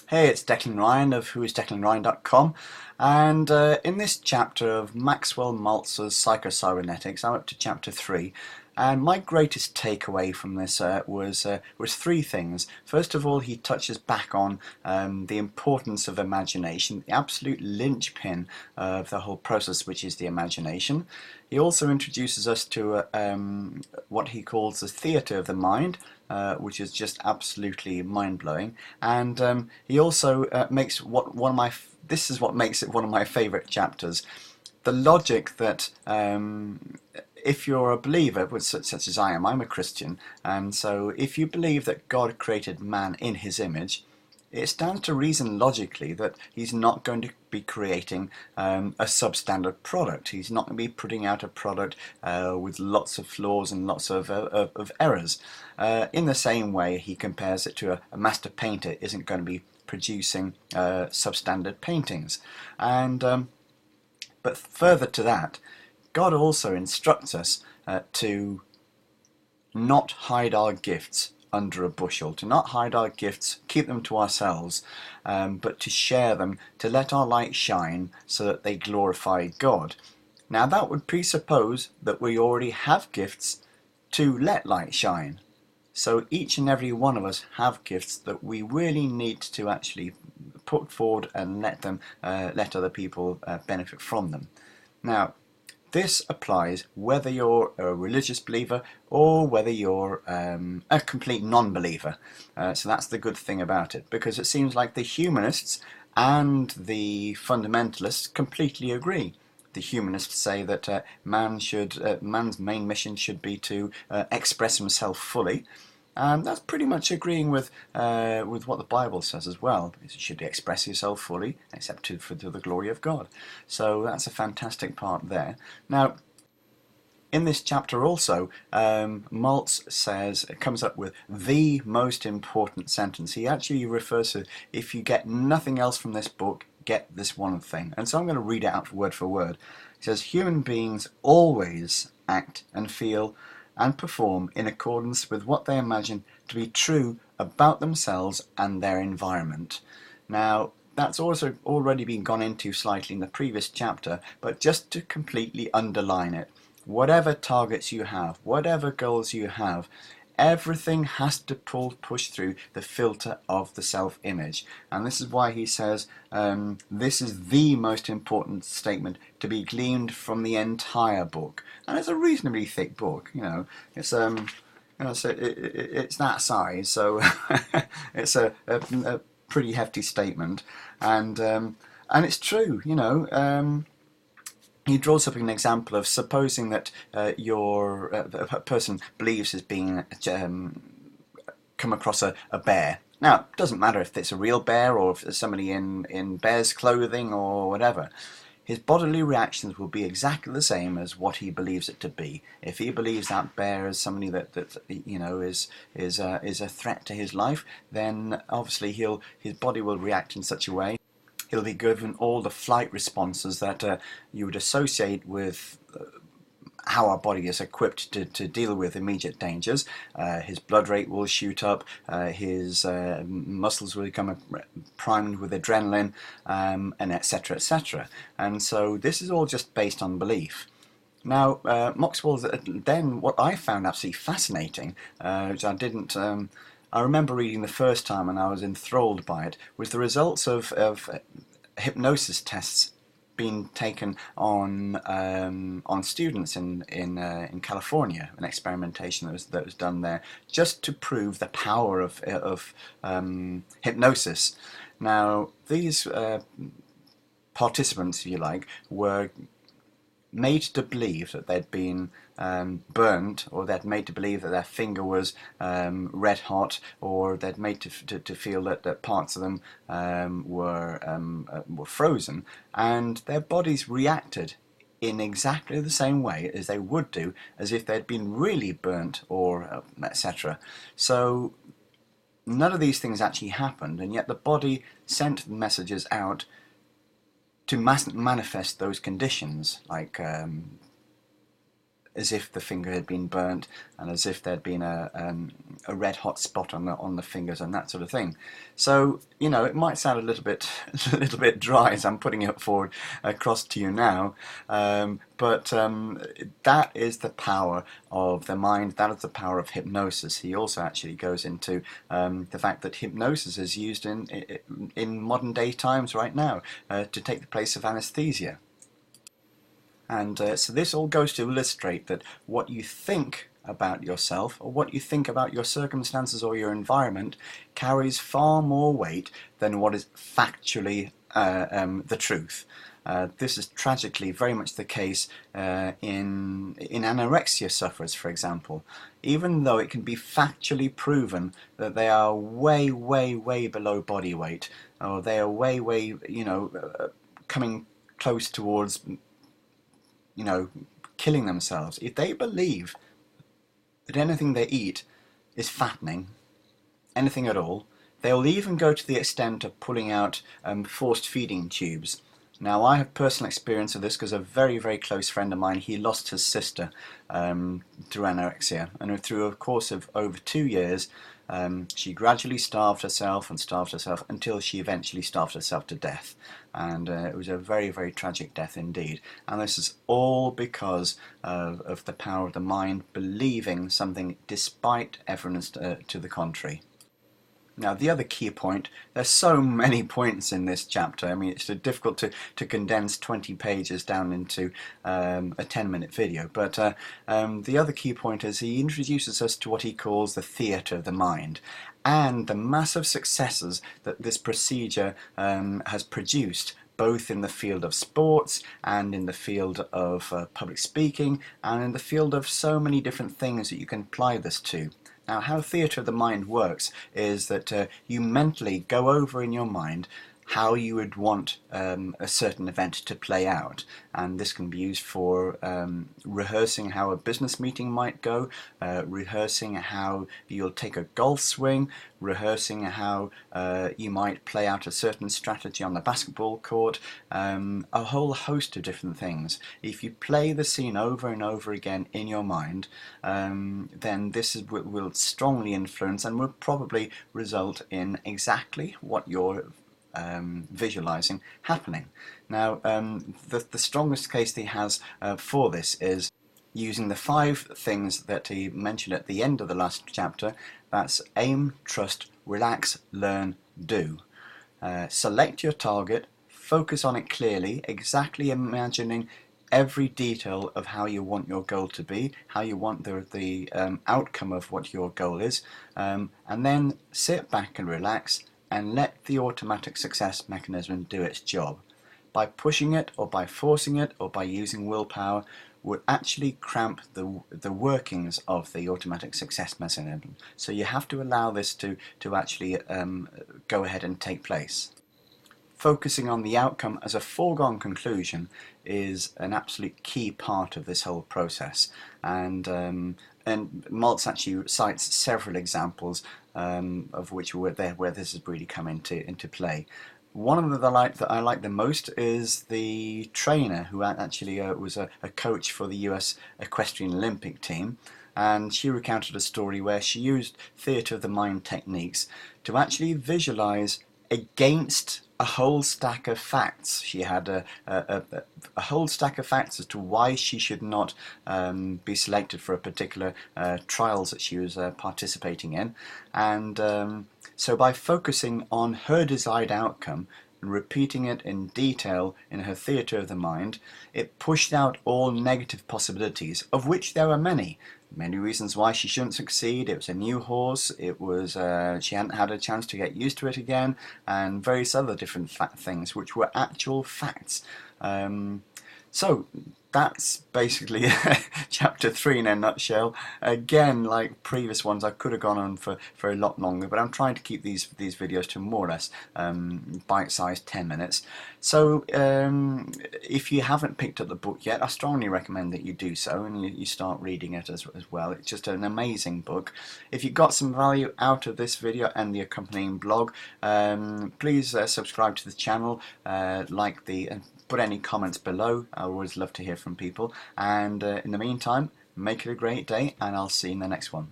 Hey, it's Declan Ryan of whoisdeclanryan.com, and in this chapter of Maxwell Maltz's Psychocybernetics, I'm up to chapter 3, and my greatest takeaway from this was three things. First of all, he touches back on the importance of imagination, the absolute linchpin of the whole process, which is the imagination. He also introduces us to what he calls the theatre of the mind, which is just absolutely mind-blowing. And he also makes this is what makes it one of my favourite chapters. The logic that if you're a believer, such as I am, I'm a Christian, and so if you believe that God created man in his image, it stands to reason logically that he's not going to be creating a substandard product. He's not going to be putting out a product with lots of flaws and lots of errors. In the same way, he compares it to a master painter isn't going to be producing substandard paintings. And but further to that, God also instructs us to not hide our gifts under a bushel, to not hide our gifts, keep them to ourselves, but to share them, to let our light shine so that they glorify God. Now that would presuppose that we already have gifts to let light shine. So each and every one of us have gifts that we really need to actually put forward and let other people benefit from them. Now, this applies whether you're a religious believer or whether you're a complete non-believer. So that's the good thing about it, because it seems like the humanists and the fundamentalists completely agree. The humanists say that man's main mission should be to express himself fully. And that's pretty much agreeing with what the Bible says as well. You should express yourself fully, except for the glory of God. So that's a fantastic part there. Now, in this chapter also, Maltz comes up with the most important sentence. He actually refers to, if you get nothing else from this book, get this one thing. And so I'm going to read it out word for word. He says, human beings always act and feel and perform in accordance with what they imagine to be true about themselves and their environment. Now, that's also already been gone into slightly in the previous chapter, but just to completely underline it, whatever targets you have, whatever goals you have, everything has to push through the filter of the self-image. And this is why he says this is the most important statement to be gleaned from the entire book. And it's a reasonably thick book, it's it's that size, so it's a pretty hefty statement, and it's true. He draws up an example of supposing that a person believes as being come across a bear. Now, it doesn't matter if it's a real bear or if it's somebody in bear's clothing or whatever. His bodily reactions will be exactly the same as what he believes it to be. If he believes that bear is somebody that is a threat to his life, then obviously his body will react in such a way. He'll be given all the flight responses that you would associate with how our body is equipped to deal with immediate dangers. His blood rate will shoot up, his muscles will become primed with adrenaline, and etc., etc. And so this is all just based on belief. Now, Maxwell, then what I found absolutely fascinating, which I remember reading the first time and I was enthralled by it, was the results of hypnosis tests being taken on students in California, an experimentation that was done there, just to prove the power of hypnosis. Now, these participants, if you like, were made to believe that they'd been burnt, or they'd made to believe that their finger was red hot, or they'd made to feel that parts of them were frozen, and their bodies reacted in exactly the same way as they would do as if they'd been really burnt or etc. So none of these things actually happened, and yet the body sent messages out to manifest those conditions, like as if the finger had been burnt and as if there'd been a red hot spot on the fingers and that sort of thing. So, you know, it might sound a little bit a little bit dry as I'm putting it forward across to you now, but that is the power of the mind. That is the power of hypnosis. He also actually goes into the fact that hypnosis is used in modern day times right now to take the place of anesthesia. And so this all goes to illustrate that what you think about yourself or what you think about your circumstances or your environment carries far more weight than what is factually the truth. This is tragically very much the case in anorexia sufferers, for example. Even though it can be factually proven that they are way, way, way below body weight, or they are way, way, coming close towards, killing themselves, if they believe that anything they eat is fattening, anything at all, they'll even go to the extent of pulling out forced feeding tubes. Now, I have personal experience of this because a very, very close friend of mine, he lost his sister through anorexia, and through a course of over 2 years, she gradually starved herself until she eventually starved herself to death. And it was a very, very tragic death indeed. And this is all because of the power of the mind believing something despite evidence to the contrary. Now, the other key point, there's so many points in this chapter. I mean, it's difficult to condense 20 pages down into a 10-minute video. But the other key point is he introduces us to what he calls the theatre of the mind, and the massive successes that this procedure has produced, both in the field of sports and in the field of public speaking and in the field of so many different things that you can apply this to. Now, how theatre of the mind works is that you mentally go over in your mind how you would want a certain event to play out, and this can be used for rehearsing how a business meeting might go, rehearsing how you'll take a golf swing, rehearsing how you might play out a certain strategy on the basketball court, a whole host of different things. If you play the scene over and over again in your mind, then this will strongly influence and will probably result in exactly what you're visualizing happening. Now, the strongest case that he has for this is using the 5 things that he mentioned at the end of the last chapter. That's aim, trust, relax, learn, do. Select your target, focus on it clearly, exactly imagining every detail of how you want your goal to be, how you want the outcome of what your goal is, and then sit back and relax and let the automatic success mechanism do its job. By pushing it or by forcing it or by using willpower would actually cramp the workings of the automatic success mechanism. So you have to allow this to actually go ahead and take place. Focusing on the outcome as a foregone conclusion is an absolute key part of this whole process, and Maltz actually cites several examples of which were there where this has really come into play. One of them that I like the most is the trainer who actually was a coach for the US Equestrian Olympic team, and she recounted a story where she used theatre of the mind techniques to actually visualize against a whole stack of facts. She had a whole stack of facts as to why she should not be selected for a particular trials that she was participating in, and so by focusing on her desired outcome and repeating it in detail in her theatre of the mind, it pushed out all negative possibilities, of which there were many. Many reasons why she shouldn't succeed. It was a new horse, it was she hadn't had a chance to get used to it again, and various other different things which were actual facts. So that's basically chapter 3 in a nutshell. Again, like previous ones, I could have gone on for a lot longer, but I'm trying to keep these videos to more or less bite-sized 10 minutes. So if you haven't picked up the book yet, I strongly recommend that you do so and you start reading it as well. It's just an amazing book. If you got some value out of this video and the accompanying blog, please subscribe to the channel, put any comments below. I always love to hear from people, and in the meantime, Make it a great day, and I'll see you in the next one.